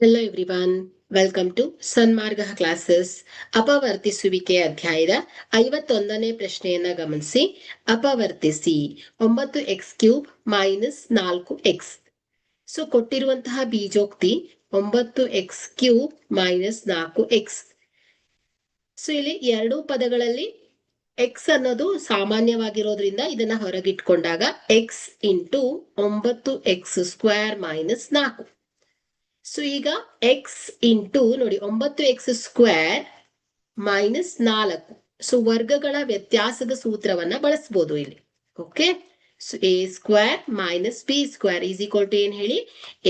Hello everyone, welcome to Sanmarga classes. ಅಪವರ್ತಿಸುವಿಕೆ ಅಧ್ಯಾಯದ 51ನೇ ಪ್ರಶ್ನೆಯನ್ನ ಗಮನಿಸಿ. ಅಪವರ್ತಿಸಿ 9x³ ಮೈನಸ್ 4x. ಸೊ ಕೊಟ್ಟಿರುವಂತಹ ಬೀಜೋಕ್ತಿ 9x³ ಮೈನಸ್ 4x. ಸೊ ಇಲ್ಲಿ ಎರಡೂ ಪದಗಳಲ್ಲಿ ಎಕ್ಸ್ ಅನ್ನೋದು ಸಾಮಾನ್ಯವಾಗಿರೋದ್ರಿಂದ ಇದನ್ನ ಹೊರಗಿಟ್ಕೊಂಡಾಗ x into 9x² minus 4. So ಈಗ ಎಕ್ಸ್ ಇಂಟು ನೋಡಿ 9x² ಮೈನಸ್ 4. ಸೊ ವರ್ಗಗಳ ವ್ಯತ್ಯಾಸದ ಸೂತ್ರವನ್ನ ಬಳಸಬಹುದು ಇಲ್ಲಿ. Okay, so a² minus b² is equal to ಏನ್ ಹೇಳಿ,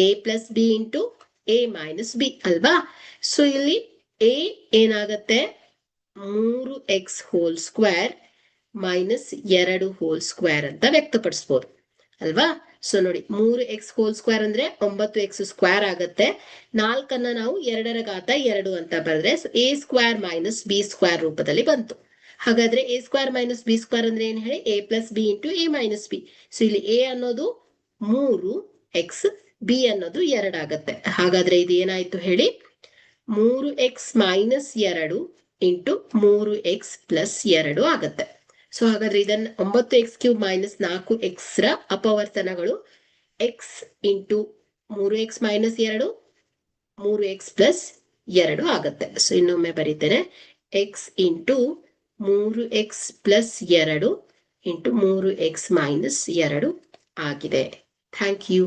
a plus b into a minus b ಅಲ್ವಾ. ಸೊ ಇಲ್ಲಿ a ಏನಾಗತ್ತೆ 3x² ಮೈನಸ್ 2² ಅಂತ ವ್ಯಕ್ತಪಡಿಸಬಹುದು ಅಲ್ವಾ. ಸೊ ನೋಡಿ 3x² ಅಂದ್ರೆ 9x² ಆಗತ್ತೆ. 4 ನಾವು 2 ಅಂತ ಬರೆದ್ರೆ a² ಮೈನಸ್ b² ರೂಪದಲ್ಲಿ ಬಂತು. ಹಾಗಾದ್ರೆ a² ಮೈನಸ್ b² ಅಂದ್ರೆ ಏನ್ ಹೇಳಿ, a plus b into a minus B. So ಇಲ್ಲಿ a ಅನ್ನೋದು 3x, b ಅನ್ನೋದು 2 ಆಗತ್ತೆ. ಹಾಗಾದ್ರೆ ಇದು ಏನಾಯ್ತು ಹೇಳಿ, 3x minus 2 into 3x plus 2 ಆಗತ್ತೆ. ಸೊ ಹಾಗಾದ್ರೆ ಇದನ್ನ 9x³ ಮೈನಸ್ 4x ರ ಅಪವರ್ತನಗಳು x into 3x minus 2, 3x plus 2 ಆಗತ್ತೆ. ಸೊ ಇನ್ನೊಮ್ಮೆ ಬರೀತೇನೆ, x into 3x plus 2 into 3x minus 2 ಆಗಿದೆ. Thank you.